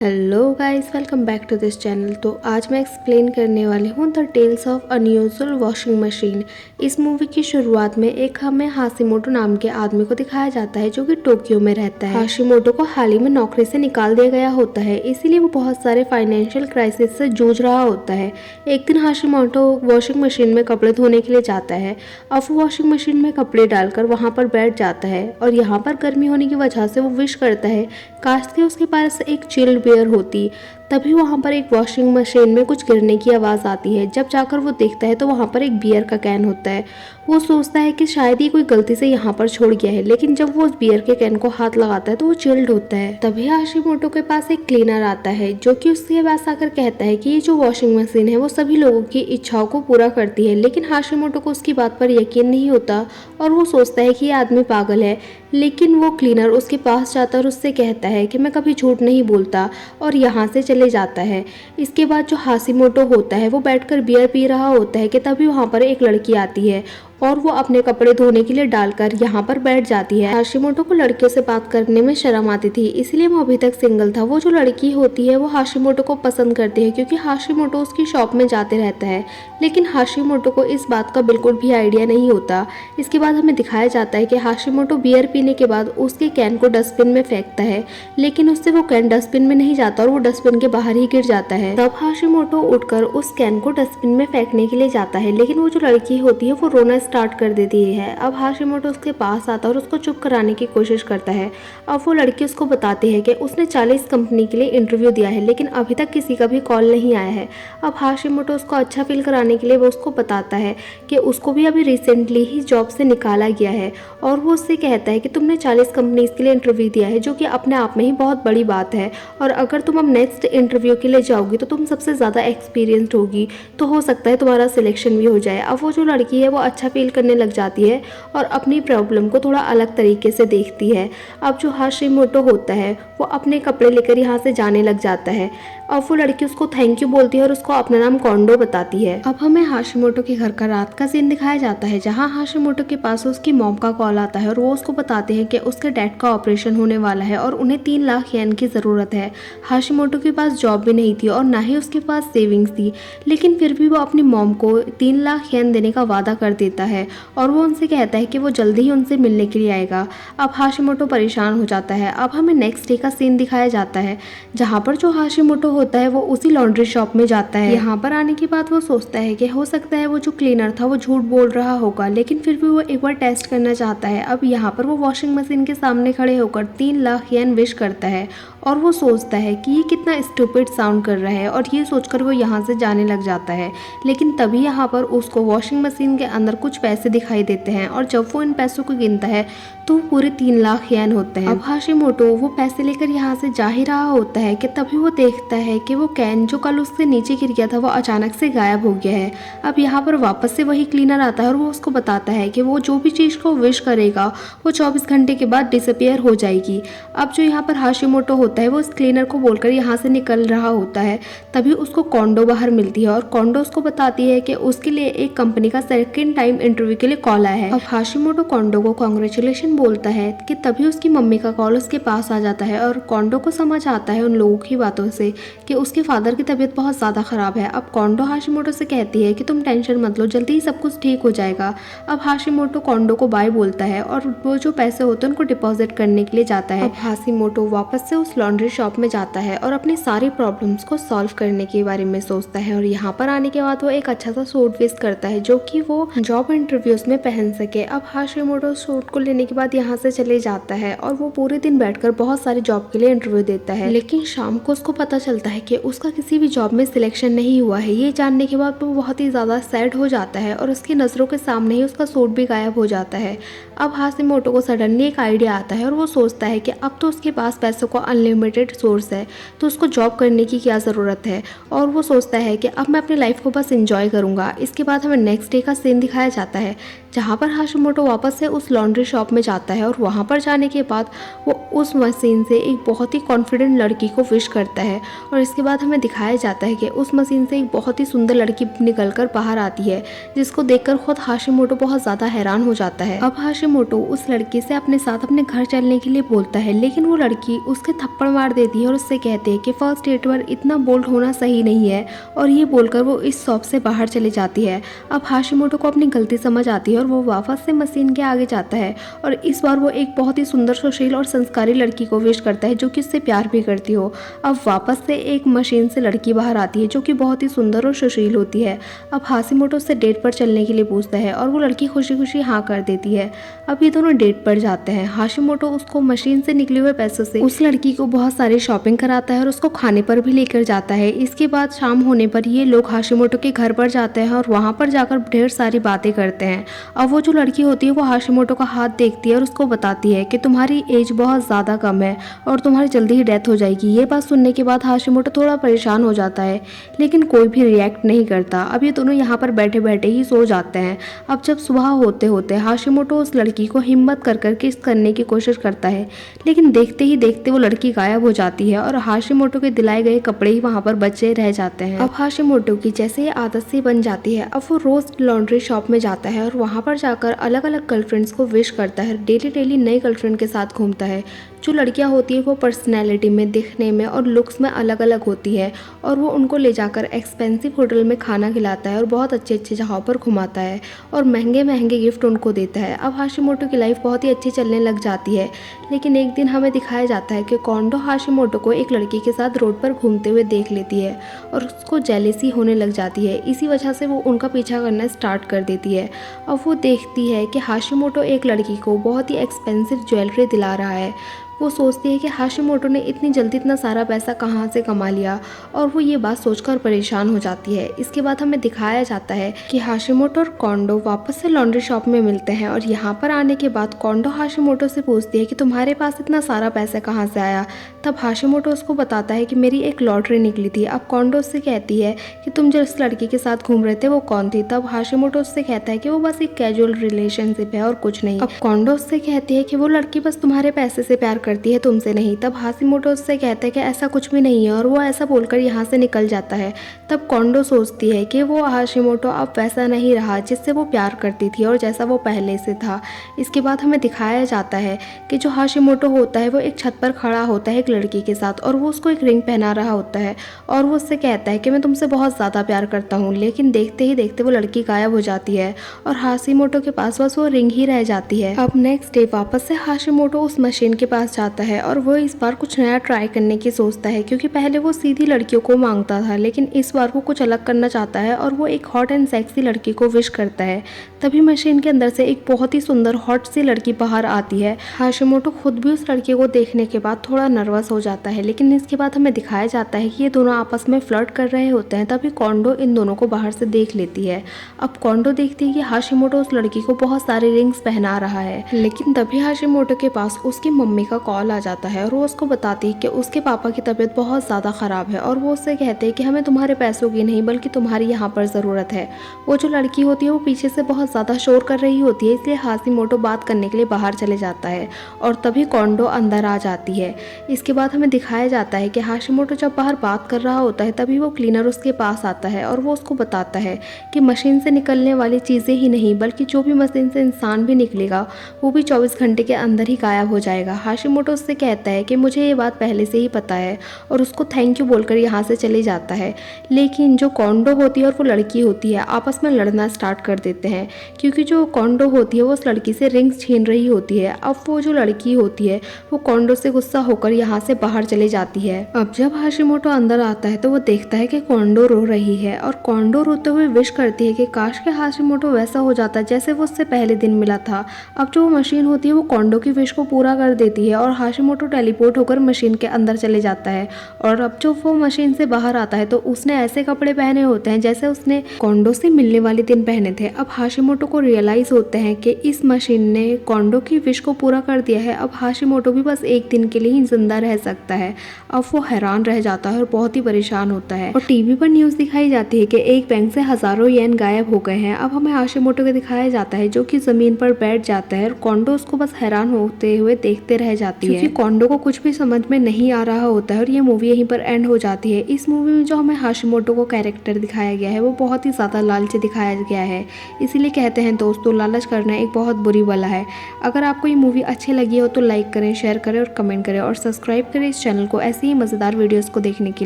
Hello guys, welcome back to this channel. तो आज मैं एक्सप्लेन करने वाली हूँ the tales of unusual washing machine. इस मूवी की शुरुआत में हमें हाशिमोटो नाम के आदमी को दिखाया जाता है जो कि टोक्यो में रहता है। हाशिमोटो को हाल ही में नौकरी से निकाल दिया गया होता है, इसीलिए वो बहुत सारे फाइनेंशियल क्राइसिस से जूझ रहा होता है। एक दिन हाशिमोटो वॉशिंग मशीन में कपड़े धोने के लिए जाता है। अब वो वॉशिंग मशीन में कपड़े डालकर वहाँ पर बैठ जाता है और यहाँ पर गर्मी होने की वजह से वो विश करता है काश कि उसके पास एक चिल्ड बियर होती। तभी वहाँ पर एक वॉशिंग मशीन में कुछ गिरने की आवाज़ आती है। जब जाकर वो देखता है तो वहाँ पर एक बियर का कैन होता है। वो सोचता है कि शायद ये कोई गलती से यहाँ पर छोड़ गया है, लेकिन जब वो उस बियर के कैन को हाथ लगाता है तो वो चिल्ड होता है। तभी हाशिमोटो के पास एक क्लीनर आता है जो कि उसके पास आकर कहता है कि ये जो वॉशिंग मशीन है वो सभी लोगों की इच्छाओं को पूरा करती है। लेकिन हाशिमोटो को उसकी बात पर यकीन नहीं होता और वो सोचता है कि ये आदमी पागल है। लेकिन वो क्लीनर उसके पास जाता और उससे कहता है कि मैं कभी झूठ नहीं बोलता, और यहाँ से चले जाता है। इसके बाद जो हाशिमोटो होता है वो बैठकर बियर पी रहा होता है कि तभी वहाँ पर एक लड़की आती है और वो अपने कपड़े धोने के लिए डालकर यहाँ पर बैठ जाती है। हाशिमोटो को लड़कियों से बात करने में शर्म आती थी, इसलिए वो अभी तक सिंगल था। वो जो लड़की होती है वो हाशिमोटो को पसंद करती है क्योंकि हाशिमोटो उसकी शॉप में जाते रहता है। लेकिन हाशिमोटो को इस बात का बिल्कुल भी आइडिया नहीं होता। इसके बाद हमें दिखाया जाता है कि हाशिमोटो बियर पीने के बाद उसके कैन को डस्टबिन में फेंकता है, लेकिन उससे वो कैन डस्टबिन में नहीं जाता और वो डस्टबिन के बाहर ही गिर जाता है। तब हाशिमोटो उठकर उस कैन को डस्टबिन में फेंकने के लिए जाता है, लेकिन वो जो लड़की होती है वो रोना स्टार्ट कर देती है। अब हाशिमोटो उसके पास आता है और उसको चुप कराने की कोशिश करता है। अब वो लड़की उसको बताती है कि उसने 40 कंपनी के लिए इंटरव्यू दिया है, लेकिन अभी तक किसी का भी कॉल नहीं आया है। अब हाशिमोटो उसको अच्छा फील कराने के लिए वो उसको बताता है कि उसको भी अभी रिसेंटली ही जॉब से निकाला गया है, और वो उससे कहता है कि तुमने 40 कंपनीज के लिए इंटरव्यू दिया है, जो कि अपने आप में ही बहुत बड़ी बात है, और अगर तुम अब नेक्स्ट इंटरव्यू के लिए जाओगी तो तुम सबसे ज़्यादा एक्सपीरियंस्ड होगी, तो हो सकता है तुम्हारा सिलेक्शन भी हो जाए। अब वो जो लड़की है वो अच्छा फील करने लग जाती है और अपनी प्रॉब्लम को थोड़ा अलग तरीके से देखती है। अब जो हाशिमोटो होता है वो अपने कपड़े लेकर यहाँ से जाने लग जाता है। अब वो लड़की उसको थैंक यू बोलती है और उसको अपना नाम कोंडो बताती है। अब हमें हाशिमोटो के घर का रात का सीन दिखाया जाता है, जहाँ हाशिमोटो के पास उसकी मॉम का कॉल आता है और वो उसको बताते हैं कि उसके डैड का ऑपरेशन होने वाला है और उन्हें 3 लाख येन की ज़रूरत है। हाशिमोटो के पास जॉब भी नहीं थी और ना ही उसके पास सेविंग्स थी, लेकिन फिर भी वो अपनी मॉम को 3 लाख येन देने का वादा कर देता है और वो उनसे कहता है कि वो जल्दी ही उनसे मिलने के लिए आएगा। अब हाशिमोटो परेशान हो जाता है। अब हमें नेक्स्ट डे का सीन दिखाया जाता है, जहाँ पर जो हाशिमोटो होता है वो उसी लॉन्ड्री शॉप में जाता है। यहाँ पर आने के बाद वो सोचता है कि हो सकता है वो जो क्लीनर था वो झूठ बोल रहा होगा, लेकिन फिर भी वो एक बार टेस्ट करना चाहता है। अब यहाँ पर वो वॉशिंग मशीन के सामने खड़े होकर 3 लाख येन विश करता है और वो सोचता है कि ये कितना स्टूपिड साउंड कर रहा है, और ये सोचकर वो यहाँ से जाने लग जाता है। लेकिन तभी यहाँ पर उसको वॉशिंग मशीन के अंदर कुछ पैसे दिखाई देते हैं, और जब वो इन पैसों को गिनता है तो पूरे 3 लाख येन होते हैं। अब हाशिमोटो वो पैसे लेकर यहाँ से जा ही रहा होता है कि तभी वो देखता है कि वो कैन जो कल उससे नीचे गिर गया था वो अचानक से गायब हो गया है। अब यहाँ पर वापस से वही क्लीनर आता है और वो उसको बताता है कि वो जो भी चीज़ को विश करेगा वो 24 घंटे के बाद डिसअपियर हो जाएगी। अब जो यहाँ पर हाशिमोटो होता है वो इस क्लीनर को बोलकर यहाँ से निकल रहा होता है। तभी उसको कोंडो बाहर मिलती है और कोंडो उसको बताती है कि उसके लिए एक कंपनी का सेकंड टाइम इंटरव्यू के लिए कॉल आया है। अब हाशिमोटो कोंडो को कांग्रेचुलेशन बोलता है कि तभी उसकी मम्मी का कॉल उसके पास आ जाता है और कोंडो को समझ आता है उन लोगों की बातों से कि उसके फादर की तबीयत बहुत ज़्यादा ख़राब है। अब कोंडो हाशिमोटो से कहती है कि तुम टेंशन मत लो, जल्दी ही सब कुछ ठीक हो जाएगा। अब हाशिमोटो कोंडो को बाय बोलता है और वो जो पैसे होते हैं उनको डिपॉजिट करने के लिए जाता है। अब हाशिमोटो वापस से उस लॉन्ड्री शॉप में जाता है और अपनी सारी प्रॉब्लम्स को सॉल्व करने के बारे में सोचता है, और यहाँ पर आने के बाद वो एक अच्छा सा सूट वेस्ट करता है जो कि वो जॉब इंटरव्यूज में पहन सके। अब हाशिमोटो सूट को लेने के बाद यहाँ से चले जाता है और वो पूरे दिन बैठकर बहुत सारे जॉब के लिए इंटरव्यू देता है, लेकिन शाम को उसको पता चलता है कि उसका किसी भी जॉब में सिलेक्शन नहीं हुआ है। ये जानने के बाद वो बहुत ही ज़्यादा सैड हो जाता है और उसकी नज़रों के सामने ही उसका सूट भी गायब हो जाता है। अब हाशिमोटो को सडनली एक आइडिया आता है और वो सोचता है कि अब तो उसके पास पैसों का अनलिमिटेड सोर्स है, तो उसको जॉब करने की क्या ज़रूरत है, और वो सोचता है कि अब मैं अपनी लाइफ को बस इंजॉय करूँगा। इसके बाद हमें नेक्स्ट डे का सीन दिखाया जाता है, जहाँ पर हाशिमोटो वापस से उस लॉन्ड्री शॉप में जाता है और वहाँ पर जाने के बाद वो उस मशीन से एक बहुत ही कॉन्फिडेंट लड़की को विश करता है। और इसके बाद हमें दिखाया जाता है कि उस मशीन से एक बहुत ही सुंदर लड़की निकलकर बाहर आती है, जिसको देखकर खुद हाशिमोटो बहुत ज़्यादा हैरान हो जाता है। अब हाशिमोटो उस लड़की से अपने साथ अपने घर चलने के लिए बोलता है, लेकिन वो लड़की उसके थप्पड़ मार देती है और उससे कहते हैं कि फर्स्ट डेट पर इतना बोल्ड होना सही नहीं है, और ये बोलकर वो इस शॉप से बाहर चली जाती है। अब हाशिमोटो को अपनी गलती समझ आती है और वो वापस से मशीन के आगे जाता है और इस बार वो एक बहुत ही सुंदर, सुशील और संस्कारी लड़की को विश करता है जो कि उससे प्यार भी करती हो। अब वापस से एक मशीन से लड़की बाहर आती है जो कि बहुत ही सुंदर और सुशील होती है। अब हाशिमोटो उससे डेट पर चलने के लिए पूछता है और वो लड़की खुशी खुशी हाँ कर देती है। अब ये दोनों डेट पर जाते हैं। हाशिमोटो उसको मशीन से निकले हुए पैसों से उस लड़की को बहुत सारी शॉपिंग कराता है और उसको खाने पर भी लेकर जाता है। इसके बाद शाम होने पर ये लोग हाशिमोटो के घर पर जाते हैं और वहाँ पर जाकर ढेर सारी बातें करते हैं। अब वो जो लड़की होती है वो हाशिमोटो का हाथ देखती है और उसको बताती है कि तुम्हारी एज बहुत ज़्यादा कम है और तुम्हारी जल्दी ही डेथ हो जाएगी। ये बात सुनने के बाद हाशिमोटो थोड़ा परेशान हो जाता है, लेकिन कोई भी रिएक्ट नहीं करता। अब ये दोनों यहाँ पर बैठे बैठे ही सो जाते हैं। अब जब सुबह होते होते हाशिमोटो उस लड़की को हिम्मत कर किस करने की कोशिश करता है, लेकिन देखते ही देखते वो लड़की गायब हो जाती है और हाशिमोटो के दिलाए गए कपड़े ही वहाँ पर बचे रह जाते हैं। अब हाशिमोटो की जैसे ही आदत सी बन जाती है, अब वो रोज लॉन्ड्री शॉप में जाता है और वहाँ पर जाकर अलग अलग गर्लफ्रेंड्स को विश करता है। डेली नई गर्लफ्रेंड के साथ घूमता है। जो लड़कियां होती है वो पर्सनैलिटी में, दिखने में और लुक्स में अलग अलग होती है और वो उनको ले जाकर एक्सपेंसिव होटल में खाना खिलाता है और बहुत अच्छे अच्छे जगहों पर घुमाता है और महंगे महंगे गिफ्ट उनको देता है। अब हाशिमोटो की लाइफ बहुत ही अच्छी चलने लग जाती है, लेकिन एक दिन हमें दिखाया जाता है कि कोंडो हाशिमोटो को एक लड़की के साथ रोड पर घूमते हुए देख लेती है और उसको जेलेसी होने लग जाती है। इसी वजह से वो उनका पीछा करना स्टार्ट कर देती है। अब वो देखती है कि हाशिमोटो एक लड़की को बहुत ही एक्सपेंसिव ज्वेलरी दिला रहा है। वो सोचती है कि हाशिमोटो ने इतनी जल्दी इतना सारा पैसा कहाँ से कमा लिया और वो ये बात सोचकर परेशान हो जाती है। इसके बाद हमें दिखाया जाता है कि हाशिमोटो और कोंडो वापस से लॉन्ड्री शॉप में मिलते हैं और यहाँ पर आने के बाद कोंडो हाशिमोटो से पूछती है कि तुम्हारे पास इतना सारा पैसा कहाँ से आया। तब हाशिमोटो उसको बताता है कि मेरी एक लॉटरी निकली थी। अब कोंडो उससे कहती है कि तुम जिस लड़की के साथ घूम रहे थे वो कौन थी। तब हाशिमोटो उससे कहता है कि वो बस एक कैजुअल रिलेशनशिप है और कुछ नहीं। अब कोंडो उससे कहती है कि वो लड़की बस तुम्हारे पैसे से प्यार करती है, तुमसे नहीं। तब हाशिमोटो उससे कहता है कि ऐसा कुछ भी नहीं है और वो ऐसा बोलकर यहाँ से निकल जाता है। तब कोंडो सोचती है कि वो हाशिमोटो अब वैसा नहीं रहा जिससे वो प्यार करती थी और जैसा वो पहले से था। इसके बाद हमें दिखाया जाता है कि जो हाशिमोटो होता है वो एक छत पर खड़ा होता है एक लड़की के साथ और वो उसको एक रिंग पहना रहा होता है और वो उससे कहता है कि मैं तुमसे बहुत ज़्यादा प्यार करता हूँ, लेकिन देखते ही देखते वो लड़की गायब हो जाती है और हाशिमोटो के पास बस वो रिंग ही रह जाती है। अब नेक्स्ट डे वापस से हाशिमोटो उस मशीन के पास जाता है और वो इस बार कुछ नया ट्राई करने की सोचता है, क्योंकि पहले वो सीधी लड़कियों को मांगता था, लेकिन इस बार वो कुछ अलग करना चाहता है और वो एक हॉट एंड सेक्सी लड़की को विश करता है। तभी मशीन के अंदर से एक बहुत ही सुंदर हॉट सी लड़की बाहर आती है। हाशिमोटो खुद भी उस लड़की को देखने के बाद थोड़ा नर्वस हो जाता है, लेकिन इसके बाद हमें दिखाया जाता है कि ये दोनों आपस में फ्लर्ट कर रहे होते हैं। तभी कोंडो इन दोनों को बाहर से देख लेती है। अब कोंडो देखती है कि हाशिमोटो उस लड़की को बहुत सारे रिंग्स पहना रहा है, लेकिन तभी हाशिमोटो के पास उसकी मम्मी का कॉल आ जाता है और वो उसको बताती है कि उसके पापा की तबीयत बहुत ज़्यादा ख़राब है और वो उससे कहते हैं कि हमें तुम्हारे पैसों की नहीं बल्कि तुम्हारी यहाँ पर ज़रूरत है। वो जो लड़की होती है वो पीछे से बहुत ज़्यादा शोर कर रही होती है, इसलिए हाशिमोटो बात करने के लिए बाहर चले जाता है और तभी कोंडो अंदर आ जाती है। इसके बाद हमें दिखाया जाता है कि हाशिमोटो जब बाहर बात कर रहा होता है तभी वो क्लीनर उसके पास आता है और वो उसको बताता है कि मशीन से निकलने वाली चीज़ें ही नहीं बल्कि जो भी मशीन से इंसान भी निकलेगा वो भी 24 घंटे के अंदर ही गायब हो जाएगा। हाशिमोटो उससे कहता है कि मुझे ये बात पहले से ही पता है और उसको थैंक यू बोलकर यहाँ से चले जाता है। लेकिन जो कोंडो होती है और वो लड़की होती है आपस में लड़ना स्टार्ट कर देते हैं, क्योंकि जो कोंडो होती है वो उस लड़की से रिंग्स छीन रही होती है। अब वो जो लड़की होती है वो कोंडो से गुस्सा होकर यहाँ से बाहर चले जाती है। अब जब हाशिमोटो अंदर आता है तो वो देखता है कि कोंडो रो रही है और कोंडो रोते हुए विश करती है कि काश के हाशिमोटो वैसा हो जाता जैसे वो उससे पहले दिन मिला था। अब जो मशीन होती है वो कोंडो की विश को पूरा कर देती है और हाशिमोटो टेलीपोर्ट होकर मशीन के अंदर चले जाता है। और अब जब वो मशीन से बाहर आता है तो उसने ऐसे कपड़े पहने होते हैं जैसे उसने कोंडो से मिलने वाले दिन पहने थे। अब हाशिमोटो को रियलाइज होता है कि इस मशीन ने कोंडो की विश को पूरा कर दिया है। अब हाशिमोटो भी बस एक दिन के लिए ही जिंदा रह सकता है। अब वो हैरान रह जाता है और बहुत ही परेशान होता है। और टीवी पर न्यूज दिखाई जाती है कि एक बैंक से हजारों येन गायब हो गए हैं। अब हमें हाशिमोटो को दिखाया जाता है जो कि जमीन पर बैठ जाता है और कोंडो उसको बस हैरान होते हुए देखते रह जाती है, क्योंकि कोंडो को कुछ भी समझ में नहीं आ रहा होता है। और ये मूवी यहीं पर एंड हो जाती है। इस मूवी में जो हमें हाशिमोटो को कैरेक्टर दिखाया गया है वो बहुत ही ज्यादा लालची दिखाया गया है। इसीलिए कहते हैं दोस्तों, लालच करना एक बहुत बुरी बला है। अगर आपको ये मूवी अच्छी लगी हो तो लाइक करें, शेयर करें और कमेंट करें और सब्सक्राइब करें इस चैनल को ऐसी ही मजेदार वीडियोस को देखने के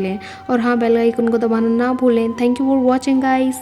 लिए। और हाँ, बेल आइकन को दबाना ना भूलें। Thank you for watching guys.